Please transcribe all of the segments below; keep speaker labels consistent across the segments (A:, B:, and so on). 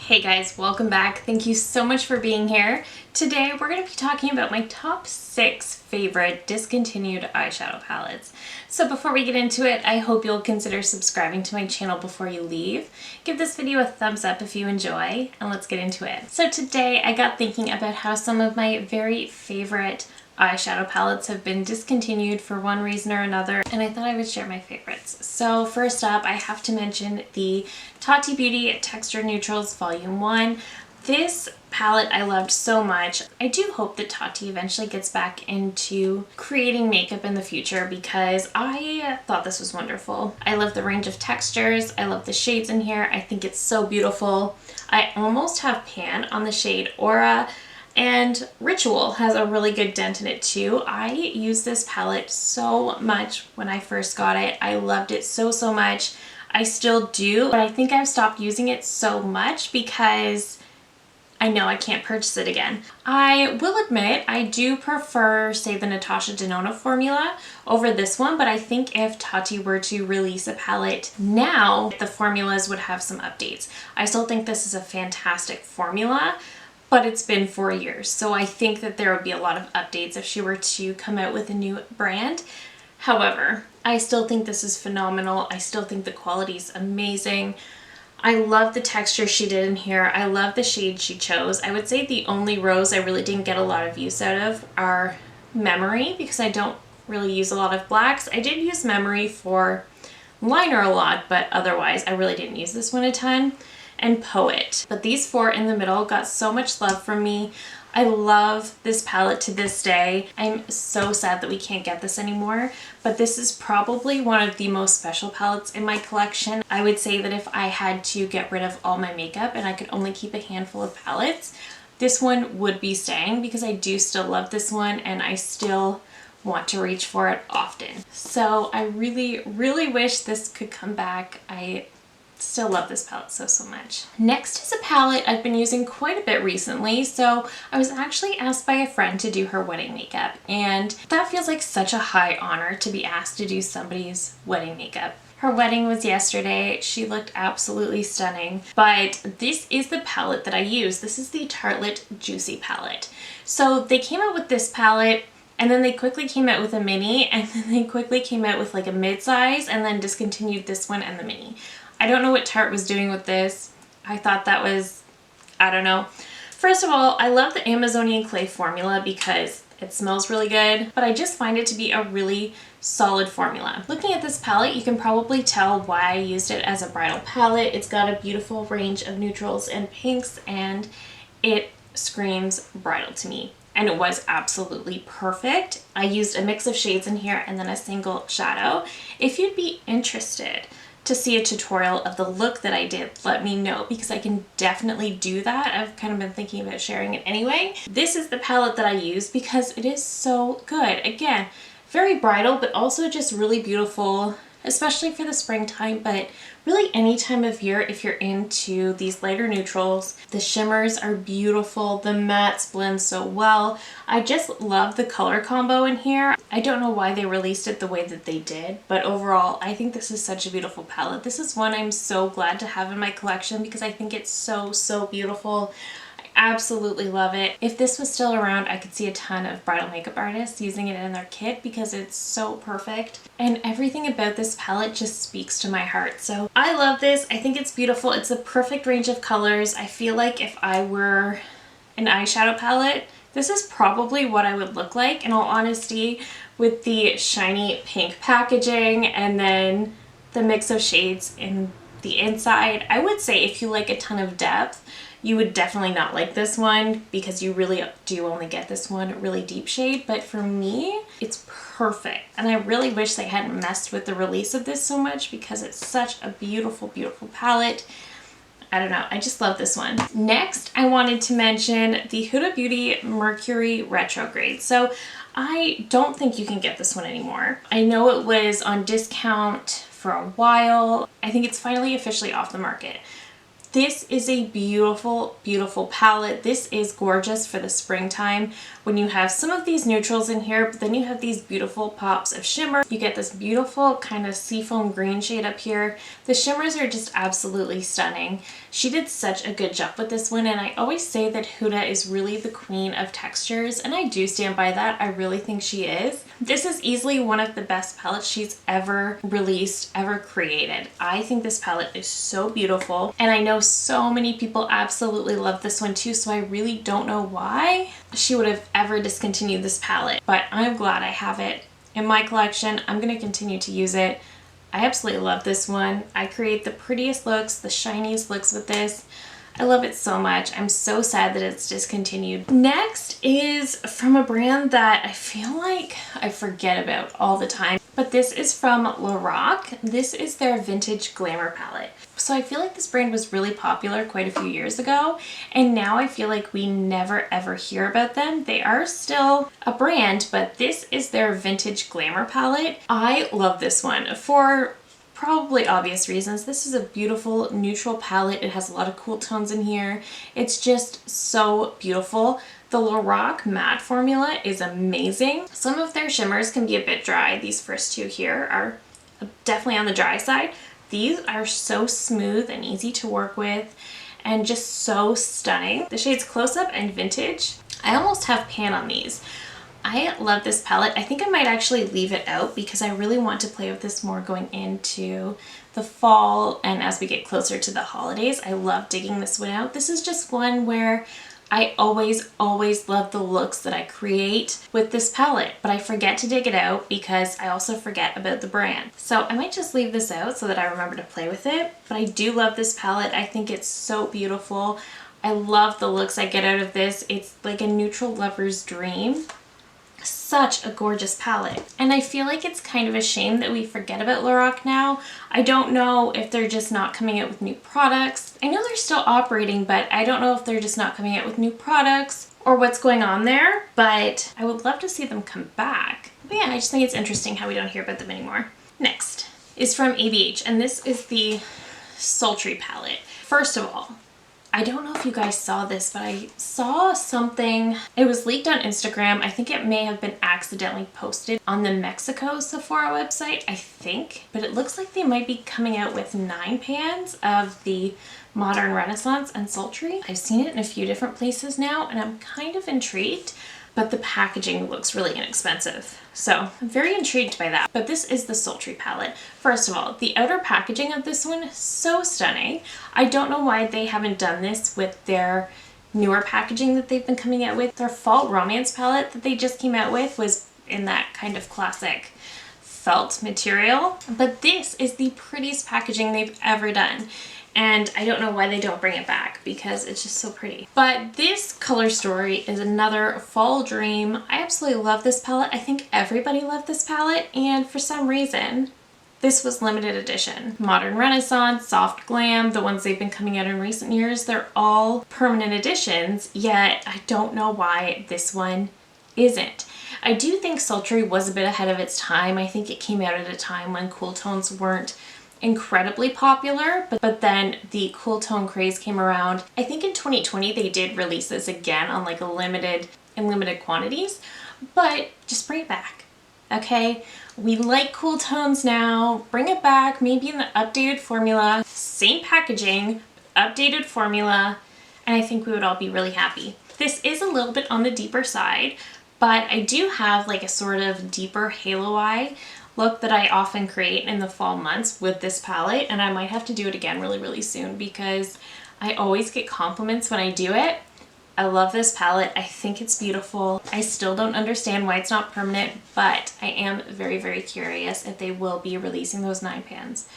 A: Hey guys, welcome back. Thank you so much for being here. Today we're going to be talking about my top 6 favorite discontinued eyeshadow palettes. So before we get into it, I hope you'll consider subscribing to my channel before you leave. Give this video a thumbs up if you enjoy, and let's get into it. So today I got thinking about how some of my very favorite eyeshadow palettes have been discontinued for one reason or another, and I thought I would share my favorites. So first up, I have to mention the Tati Beauty Texture Neutrals Volume 1. This palette I loved so much. I do hope that Tati eventually gets back into creating makeup in the future because I thought this was wonderful. I love the range of textures. I love the shades in here. I think it's so beautiful. I almost have Pan on the shade Aura, and Ritual has a really good dent in it too. I used this palette so much when I first got it. I loved it so much. I still do, but I think I've stopped using it so much because I know I can't purchase it again. I will admit I do prefer, say, the Natasha Denona formula over this one, but I think if Tati were to release a palette now, the formulas would have some updates. I still think this is a fantastic formula, but it's been 4 years, so I think that there would be a lot of updates if she were to come out with a new brand. However, I still think this is phenomenal. I still think the quality is amazing. I love the texture she did in here. I love the shade she chose. I would say the only rose I really didn't get a lot of use out of are Memory, because I don't really use a lot of blacks. I did use Memory for liner a lot, but otherwise I really didn't use this one a ton. And Poet. But these 4 in the middle got so much love from me. I love this palette to this day. I'm so sad that we can't get this anymore, but this is probably one of the most special palettes in my collection. I would say that if I had to get rid of all my makeup and I could only keep a handful of palettes, this one would be staying because I do still love this one and I still want to reach for it often. So I really wish this could come back. I still love this palette so much. Next is a palette I've been using quite a bit recently. So I was actually asked by a friend to do her wedding makeup, and that feels like such a high honor to be asked to do somebody's wedding makeup. Her wedding was yesterday. She looked absolutely stunning, but this is the palette that I use. This is the Tarte Juicy palette. So they came out with this palette, and then they quickly came out with a mini, and then they quickly came out with like a mid-size, and then discontinued this one and the mini. I don't know what Tarte was doing with this. I thought that was, I don't know. First of all, I love the Amazonian clay formula because it smells really good, but I just find it to be a really solid formula. Looking at this palette, you can probably tell why I used it as a bridal palette. It's got a beautiful range of neutrals and pinks, and it screams bridal to me. And it was absolutely perfect. I used a mix of shades in here and then a single shadow. If you'd be interested to see a tutorial of the look that I did, let me know, because I can definitely do that. I've kind of been thinking about sharing it anyway. This is the palette that I use because it is so good. Again, very bridal, but also just really beautiful, especially for the springtime, but really any time of year if you're into these lighter neutrals. The shimmers are beautiful. The mattes blend so well. I just love the color combo in here. I don't know why they released it the way that they did, but overall, I think this is such a beautiful palette. This is one I'm so glad to have in my collection because I think it's so beautiful. Absolutely love it. If this was still around, I could see a ton of bridal makeup artists using it in their kit because it's so perfect. And everything about this palette just speaks to my heart. So I love this. I think it's beautiful. It's a perfect range of colors. I feel like if I were an eyeshadow palette, this is probably what I would look like, in all honesty, with the shiny pink packaging and then the mix of shades in the inside. I would say if you like a ton of depth, you would definitely not like this one because you really do only get this one really deep shade. But for me, it's perfect. And I really wish they hadn't messed with the release of this so much because it's such a beautiful palette. I don't know, I just love this one. Next, I wanted to mention the Huda Beauty Mercury Retrograde. So I don't think you can get this one anymore. I know it was on discount for a while. I think it's finally officially off the market. This is a beautiful, beautiful palette. This is gorgeous for the springtime when you have some of these neutrals in here, but then you have these beautiful pops of shimmer. You get this beautiful kind of seafoam green shade up here. The shimmers are just absolutely stunning. She did such a good job with this one, and I always say that Huda is really the queen of textures, and I do stand by that. I really think she is. This is easily one of the best palettes she's ever released, ever created. I think this palette is so beautiful, and I know so many people absolutely love this one too, so I really don't know why she would have ever discontinued this palette, but I'm glad I have it in my collection. I'm going to continue to use it. I absolutely love this one. I create the prettiest looks, the shiniest looks with this. I love it so much. I'm so sad that it's discontinued. Next is from a brand that I feel like I forget about all the time, but this is from Lorac. This is their Vintage Glamour palette. So I feel like this brand was really popular quite a few years ago, and now I feel like we never ever hear about them. They are still a brand, but this is their Vintage Glamour palette. I love this one for probably obvious reasons. This is a beautiful neutral palette. It has a lot of cool tones in here. It's just so beautiful. The Lorac matte formula is amazing. Some of their shimmers can be a bit dry. These first two here are definitely on the dry side. These are so smooth and easy to work with and just so stunning. The shades Close Up and Vintage. I almost have pan on these. I love this palette. I think I might actually leave it out because I really want to play with this more going into the fall and as we get closer to the holidays. I love digging this one out. This is just one where I always love the looks that I create with this palette, but I forget to dig it out because I also forget about the brand. So I might just leave this out so that I remember to play with it, but I do love this palette. I think it's so beautiful. I love the looks I get out of this. It's like a neutral lover's dream. Such a gorgeous palette. And I feel like it's kind of a shame that we forget about Lorac now. I don't know if they're just not coming out with new products. I know they're still operating, but I don't know if they're just not coming out with new products or what's going on there, but I would love to see them come back. But yeah, I just think it's interesting how we don't hear about them anymore. Next is from ABH, and this is the Sultry palette. First of all, I don't know if you guys saw this, but I saw something. It was leaked on Instagram. I think it may have been accidentally posted on the Mexico Sephora website, I think. But it looks like they might be coming out with 9 pans of the Modern Renaissance and Sultry. I've seen it in a few different places now, and I'm kind of intrigued. But the packaging looks really inexpensive. So I'm very intrigued by that. But this is the Sultry palette. First of all, the outer packaging of this one is so stunning. I don't know why they haven't done this with their newer packaging that they've been coming out with. Their Fall Romance palette that they just came out with was in that kind of classic felt material. But this is the prettiest packaging they've ever done. And I don't know why they don't bring it back because it's just so pretty. But this color story is another fall dream. I absolutely love this palette. I think everybody loved this palette, and for some reason, this was limited edition. Modern Renaissance, Soft Glam, the ones they've been coming out in recent years, they're all permanent editions, yet I don't know why this one isn't. I do think Sultry was a bit ahead of its time. I think it came out at a time when cool tones weren't incredibly popular, but then the cool tone craze came around. I think in 2020 they did release this again on like in limited quantities, but just bring it back, okay? We like cool tones now. Bring it back, maybe in the updated formula, same packaging, updated formula, and I think we would all be really happy. This is a little bit on the deeper side, but I do have like a sort of deeper halo eye look that I often create in the fall months with this palette, and I might have to do it again really soon because I always get compliments when I do it. I love this palette. I think it's beautiful. I still don't understand why it's not permanent, but I am very curious if they will be releasing those 9 pans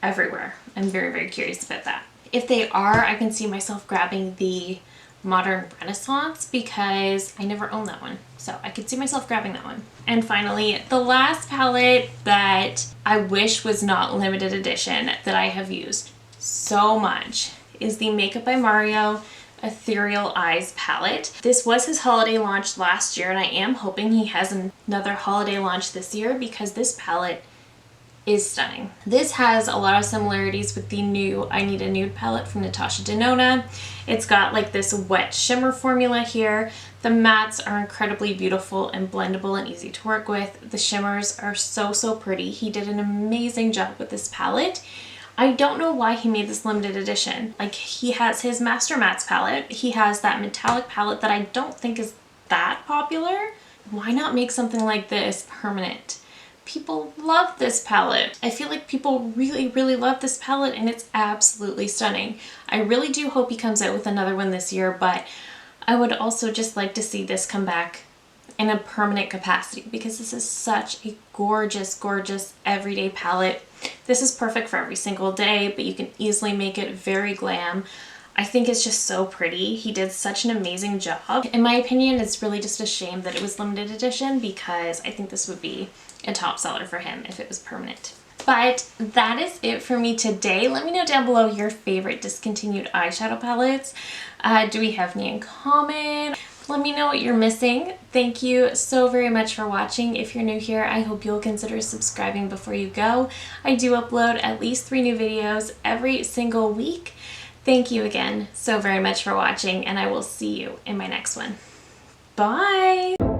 A: everywhere. I'm very curious about that. If they are, I can see myself grabbing the Modern Renaissance because I never owned that one. So I could see myself grabbing that one. And finally, the last palette that I wish was not limited edition that I have used so much is the Makeup by Mario Ethereal Eyes palette. This was his holiday launch last year, and I am hoping he has another holiday launch this year because this palette is stunning. This has a lot of similarities with the new I Need a Nude palette from Natasha Denona. It's got like this wet shimmer formula here. The mattes are incredibly beautiful and blendable and easy to work with. The shimmers are so pretty. He did an amazing job with this palette. I don't know why he made this limited edition. Like, he has his Master Mattes palette. He has that metallic palette that I don't think is that popular. Why not make something like this permanent? People love this palette. I feel like people really love this palette, and it's absolutely stunning. I really do hope he comes out with another one this year, but I would also just like to see this come back in a permanent capacity, because this is such a gorgeous everyday palette. This is perfect for every single day, but you can easily make it very glam. I think it's just so pretty. He did such an amazing job. In my opinion, it's really just a shame that it was limited edition, because I think this would be a top seller for him if it was permanent. But that is it for me today. Let me know down below your favorite discontinued eyeshadow palettes. Do we have any in common? Let me know what you're missing. Thank you so very much for watching. If you're new here, I hope you'll consider subscribing before you go. I do upload at least 3 new videos every single week. Thank you again so very much for watching, and I will see you in my next one. Bye!